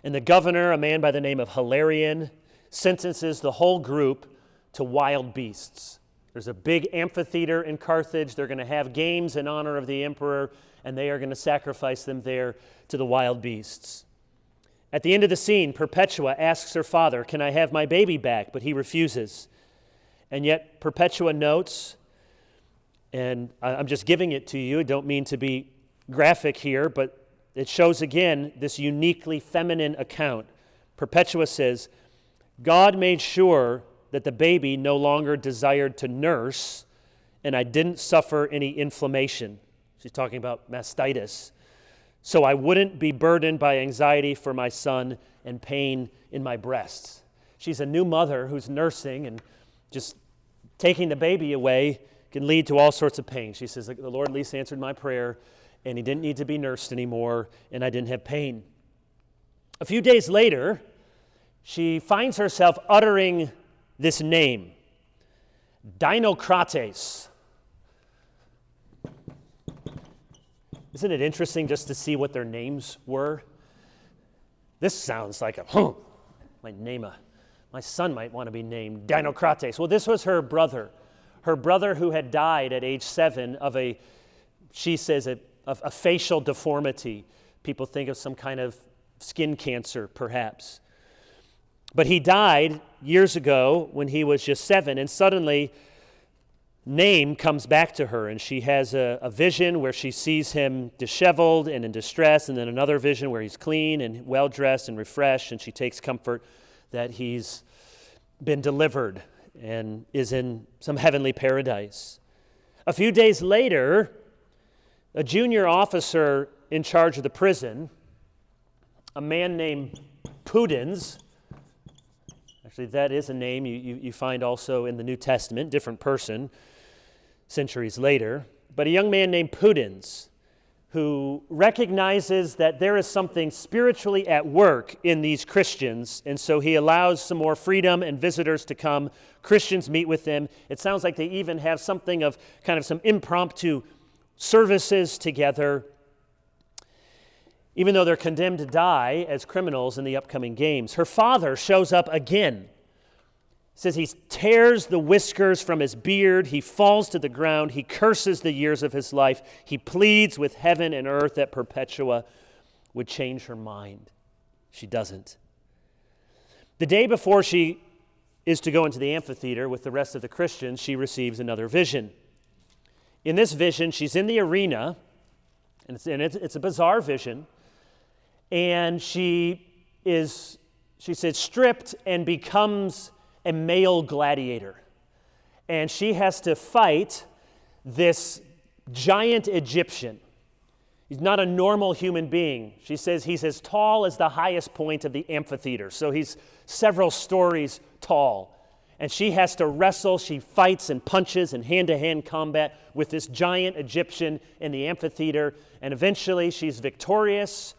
And the governor, a man by the name of Hilarion, sentences the whole group to wild beasts. There's a big amphitheater in Carthage. They're going to have games in honor of the emperor, and they are going to sacrifice them there to the wild beasts. At the end of the scene, Perpetua asks her father, "Can I have my baby back?" But he refuses. And yet Perpetua notes, and I'm just giving it to you, I don't mean to be graphic here, but it shows again this uniquely feminine account. Perpetua says, "God made sure that the baby no longer desired to nurse, and I didn't suffer any inflammation." She's talking about mastitis. "So I wouldn't be burdened by anxiety for my son and pain in my breasts." She's a new mother who's nursing, and just taking the baby away can lead to all sorts of pain. She says, "The Lord at least answered my prayer, and he didn't need to be nursed anymore, and I didn't have pain." A few days later, she finds herself uttering this name, Dinocrates. Isn't it interesting just to see what their names were? This sounds like my son might want to be named Dinocrates. Well, this was her brother who had died at age 7 of a facial deformity. People think of some kind of skin cancer, perhaps. But he died years ago when he was just 7, and suddenly name comes back to her, and she has a vision where she sees him disheveled and in distress, and then another vision where he's clean and well-dressed and refreshed, and she takes comfort that he's been delivered and is in some heavenly paradise. A few days later, a junior officer in charge of the prison, a man named Pudens, actually that is a name you find also in the New Testament, different person, centuries later, but a young man named Pudens, who recognizes that there is something spiritually at work in these Christians, and so he allows some more freedom and visitors to come. Christians meet with them. It sounds like they even have something of kind of some impromptu services together, even though they're condemned to die as criminals in the upcoming games. Her father shows up again. It says he tears the whiskers from his beard, he falls to the ground, he curses the years of his life, he pleads with heaven and earth that Perpetua would change her mind. She doesn't. The day before she is to go into the amphitheater with the rest of the Christians, she receives another vision. In this vision, she's in the arena, and it's a bizarre vision, and she said, stripped and becomes a male gladiator. And she has to fight this giant Egyptian. He's not a normal human being. She says he's as tall as the highest point of the amphitheater. So he's several stories tall. And she has to wrestle. She fights and punches in hand-to-hand combat with this giant Egyptian in the amphitheater. And eventually she's victorious.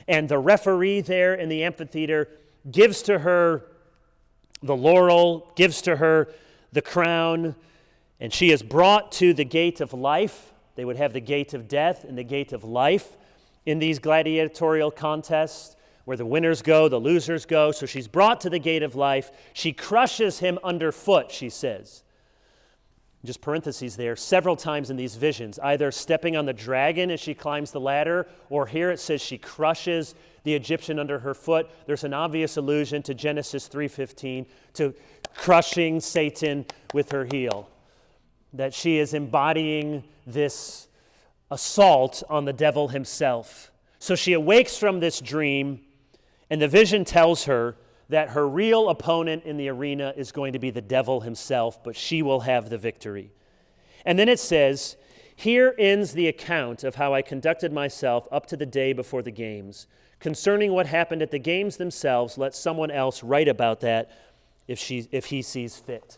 And the referee there in the amphitheater gives to her the laurel, gives to her the crown, and she is brought to the gate of life. They would have the gate of death and the gate of life in these gladiatorial contests where the winners go, the losers go. So she's brought to the gate of life. She crushes him underfoot, she says. Just parentheses there, several times in these visions, either stepping on the dragon as she climbs the ladder, or here it says she crushes the Egyptian under her foot. There's an obvious allusion to Genesis 3:15, to crushing Satan with her heel, that she is embodying this assault on the devil himself. So she awakes from this dream, and the vision tells her that her real opponent in the arena is going to be the devil himself, but she will have the victory. And then it says, here ends the account of how I conducted myself up to the day before the games. Concerning what happened at the games themselves, let someone else write about that if he sees fit.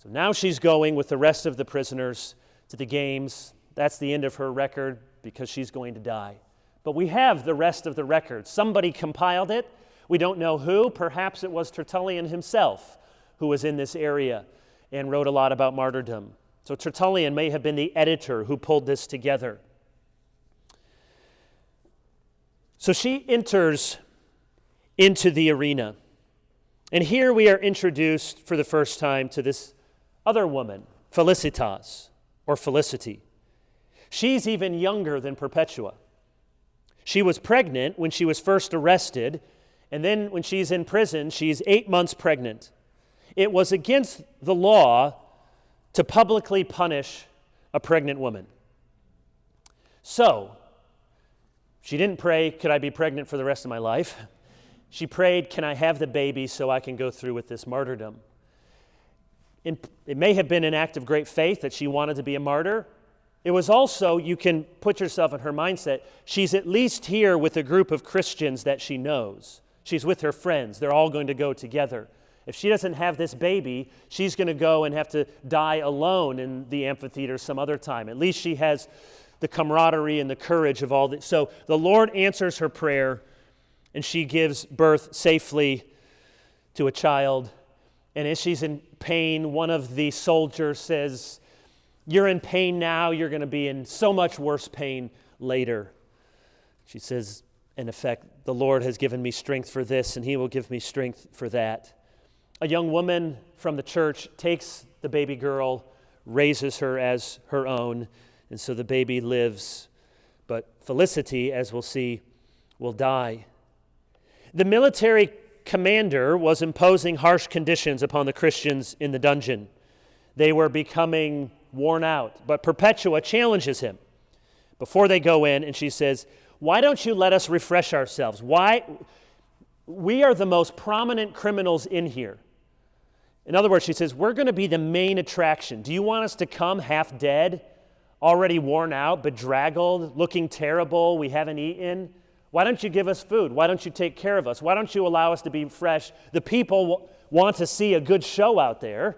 So now she's going with the rest of the prisoners to the games. That's the end of her record because she's going to die. But we have the rest of the record. Somebody compiled it. We don't know who. Perhaps it was Tertullian himself who was in this area and wrote a lot about martyrdom. So Tertullian may have been the editor who pulled this together. So she enters into the arena. And here we are introduced for the first time to this other woman, Felicitas, or Felicity. She's even younger than Perpetua. She was pregnant when she was first arrested, and then when she's in prison, she's 8 months pregnant. It was against the law to publicly punish a pregnant woman. So, she didn't pray, could I be pregnant for the rest of my life? She prayed, can I have the baby so I can go through with this martyrdom? It may have been an act of great faith that she wanted to be a martyr. It was also, you can put yourself in her mindset, she's at least here with a group of Christians that she knows. She's with her friends. They're all going to go together. If she doesn't have this baby, she's going to go and have to die alone in the amphitheater some other time. At least she has the camaraderie and the courage of all this. So the Lord answers her prayer, and she gives birth safely to a child. And as she's in pain, one of the soldiers says, you're in pain now, you're going to be in so much worse pain later. She says, in effect, the Lord has given me strength for this, and he will give me strength for that. A young woman from the church takes the baby girl, raises her as her own, and so the baby lives. But Felicity, as we'll see, will die. The military commander was imposing harsh conditions upon the Christians in the dungeon. They were becoming worn out, but Perpetua challenges him before they go in, and she says, "Why don't you let us refresh ourselves? Why? We are the most prominent criminals in here." In other words, she says, we're going to be the main attraction. Do you want us to come half dead, already worn out, bedraggled, looking terrible, we haven't eaten? Why don't you give us food? Why don't you take care of us? Why don't you allow us to be fresh? The people want to see a good show out there.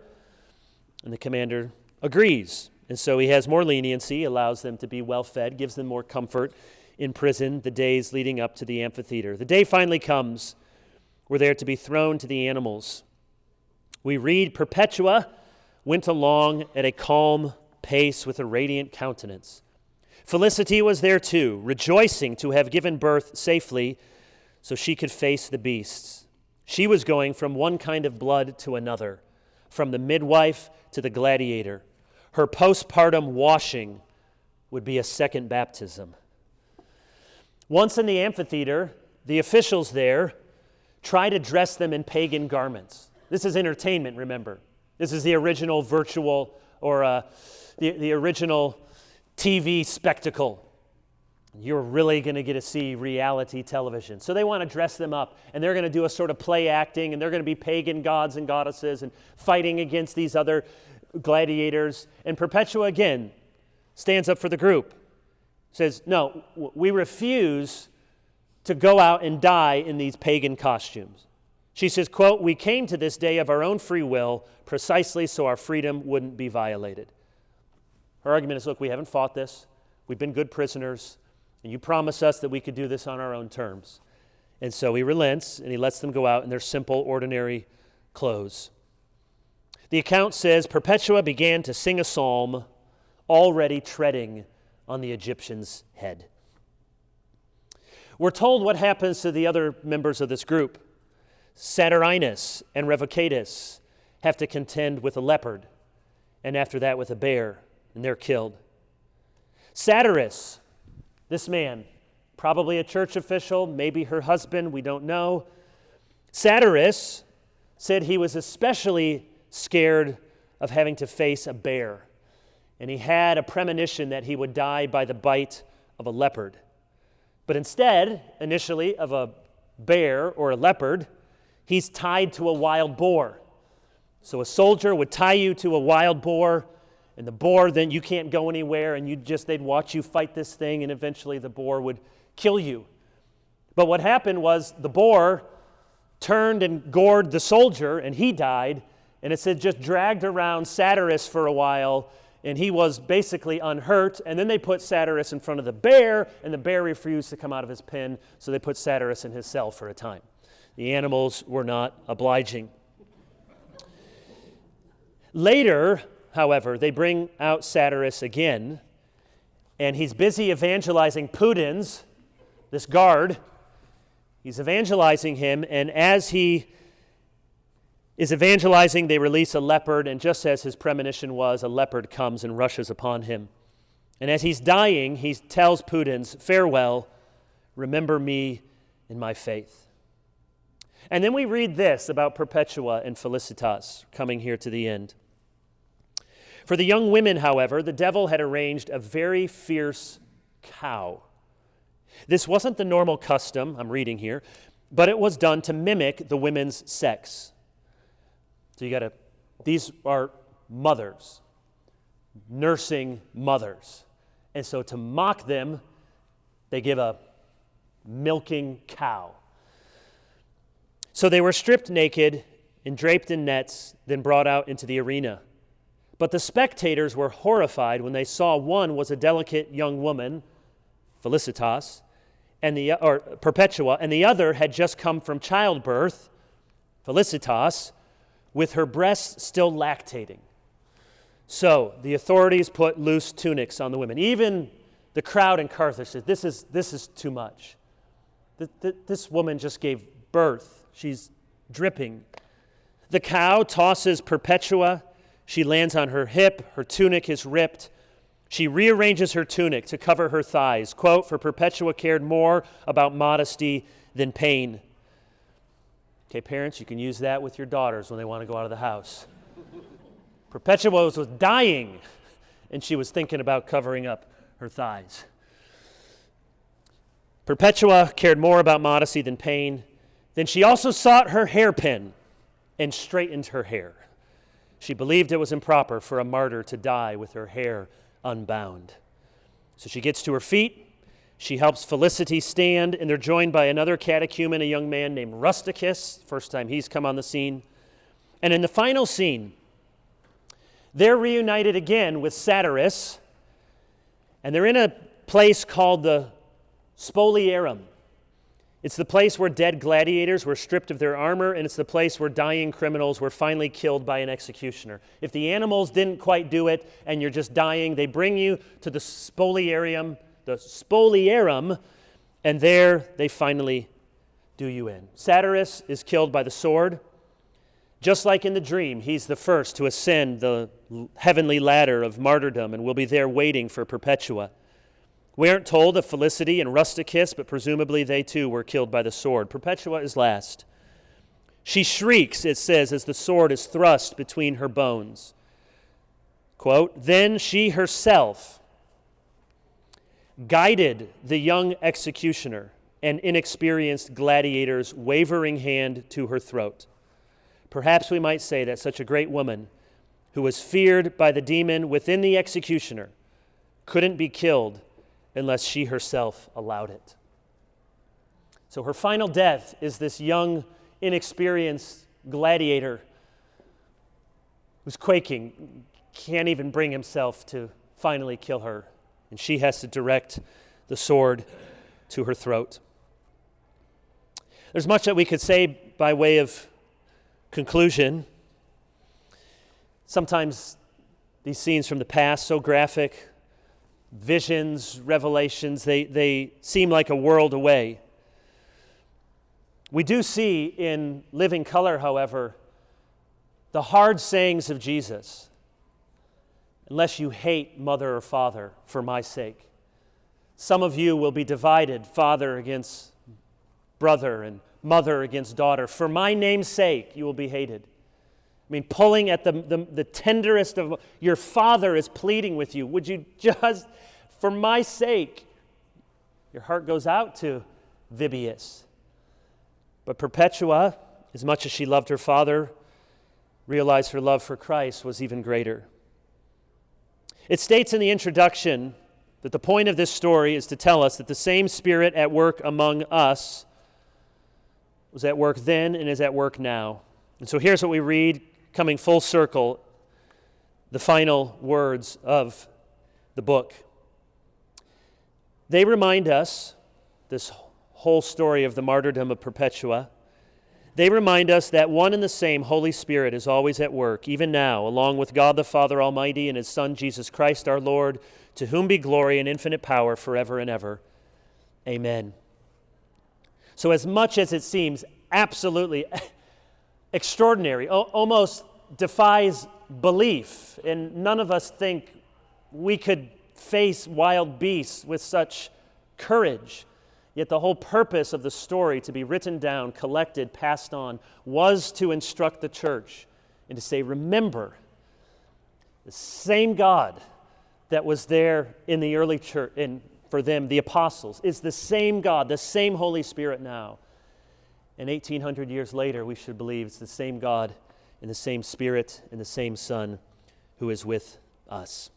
And the commander agrees. And so he has more leniency, allows them to be well fed, gives them more comfort in prison the days leading up to the amphitheater. The day finally comes where they are to be thrown to the animals. We read, Perpetua went along at a calm pace with a radiant countenance. Felicity was there too, rejoicing to have given birth safely so she could face the beasts. She was going from one kind of blood to another, from the midwife to the gladiator. Her postpartum washing would be a second baptism. Once in the amphitheater, the officials there try to dress them in pagan garments. This is entertainment, remember. This is the original virtual or the original TV spectacle. You're really going to get to see reality television. So they want to dress them up, and they're going to do a sort of play acting, and they're going to be pagan gods and goddesses and fighting against these other gladiators. And Perpetua, again, stands up for the group. Says, no, we refuse to go out and die in these pagan costumes. She says, quote, we came to this day of our own free will precisely so our freedom wouldn't be violated. Her argument is, look, we haven't fought this. We've been good prisoners. And you promised us that we could do this on our own terms. And so he relents, and he lets them go out in their simple, ordinary clothes. The account says, Perpetua began to sing a psalm, already treading on the Egyptian's head. We're told what happens to the other members of this group. Satiris and Revocatus have to contend with a leopard, and after that with a bear, and they're killed. Satiris, this man, probably a church official, maybe her husband, we don't know. Satiris said he was especially scared of having to face a bear, and he had a premonition that he would die by the bite of a leopard. But instead, initially, of a bear or a leopard, he's tied to a wild boar. So a soldier would tie you to a wild boar, and the boar, then you can't go anywhere, and they'd watch you fight this thing, and eventually the boar would kill you. But what happened was the boar turned and gored the soldier, and he died, and it said just dragged around Satiris for a while, and he was basically unhurt, and then they put Satiris in front of the bear, and the bear refused to come out of his pen, so they put Satiris in his cell for a time. The animals were not obliging. Later, however, they bring out Satiris again, and he's busy evangelizing Pudens, this guard. He's evangelizing him, and as he is evangelizing, they release a leopard, and just as his premonition was, a leopard comes and rushes upon him. And as he's dying, he tells Pudens, farewell, remember me in my faith. And then we read this about Perpetua and Felicitas, coming here to the end. For the young women, however, the devil had arranged a very fierce cow. This wasn't the normal custom, I'm reading here, but it was done to mimic the women's sex. So these are mothers, nursing mothers. And so to mock them, they give a milking cow. So they were stripped naked and draped in nets, then brought out into the arena. But the spectators were horrified when they saw one was a delicate young woman, Felicitas, or Perpetua, and the other had just come from childbirth, Felicitas, with her breasts still lactating. So the authorities put loose tunics on the women. Even The crowd in Carthage said, this is too much. This woman just gave birth. She's dripping. The cow tosses Perpetua. She lands on her hip. Her tunic is ripped. She rearranges her tunic to cover her thighs. Quote, "For Perpetua cared more about modesty than pain." Okay, parents, you can use that with your daughters when they want to go out of the house. Perpetua was dying, and she was thinking about covering up her thighs. Perpetua cared more about modesty than pain. Then she also sought her hairpin and straightened her hair. She believed it was improper for a martyr to die with her hair unbound. So she gets to her feet. She helps Felicity stand, and they're joined by another catechumen, a young man named Rusticus, first time he's come on the scene. And in the final scene, they're reunited again with Satiris, and they're in a place called the Spoliarum. It's the place where dead gladiators were stripped of their armor, and it's the place where dying criminals were finally killed by an executioner. If the animals didn't quite do it and you're just dying, they bring you to the Spoliarum, and there they finally do you in. Satiris is killed by the sword. Just like in the dream, he's the first to ascend the heavenly ladder of martyrdom and will be there waiting for Perpetua. We aren't told of Felicity and Rusticus, but presumably they too were killed by the sword. Perpetua is last. She shrieks, it says, as the sword is thrust between her bones. Quote, "Then she herself guided the young executioner and inexperienced gladiator's wavering hand to her throat." Perhaps we might say that such a great woman, who was feared by the demon within the executioner, couldn't be killed unless she herself allowed it. So her final death is this young, inexperienced gladiator who's quaking, can't even bring himself to finally kill her, and she has to direct the sword to her throat. There's much that we could say by way of conclusion. Sometimes these scenes from the past, so graphic, visions, revelations, they seem like a world away. We do see in living color, however, the hard sayings of Jesus. Unless you hate mother or father for my sake. Some of you will be divided, father against brother and mother against daughter. For my name's sake, you will be hated. I mean, pulling at the tenderest of, your father is pleading with you. Would you just, for my sake, your heart goes out to Vibius. But Perpetua, as much as she loved her father, realized her love for Christ was even greater. It states in the introduction that the point of this story is to tell us that the same Spirit at work among us was at work then and is at work now. And so here's what we read, coming full circle, the final words of the book. They remind us, this whole story of the martyrdom of Perpetua, they remind us that one and the same Holy Spirit is always at work, even now, along with God the Father Almighty and His Son, Jesus Christ our Lord, to whom be glory and infinite power forever and ever. Amen. So as much as it seems absolutely extraordinary, almost defies belief, and none of us think we could face wild beasts with such courage, yet the whole purpose of the story to be written down, collected, passed on, was to instruct the church and to say, remember, the same God that was there in the early church, and for them, the apostles, is the same God, the same Holy Spirit now. And 1,800 years later, we should believe it's the same God and the same Spirit and the same Son who is with us.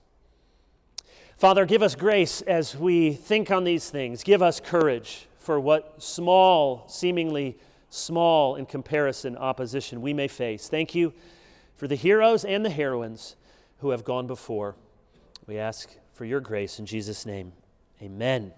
Father, give us grace as we think on these things. Give us courage for what small, seemingly small in comparison, opposition we may face. Thank you for the heroes and the heroines who have gone before. We ask for your grace in Jesus' name. Amen.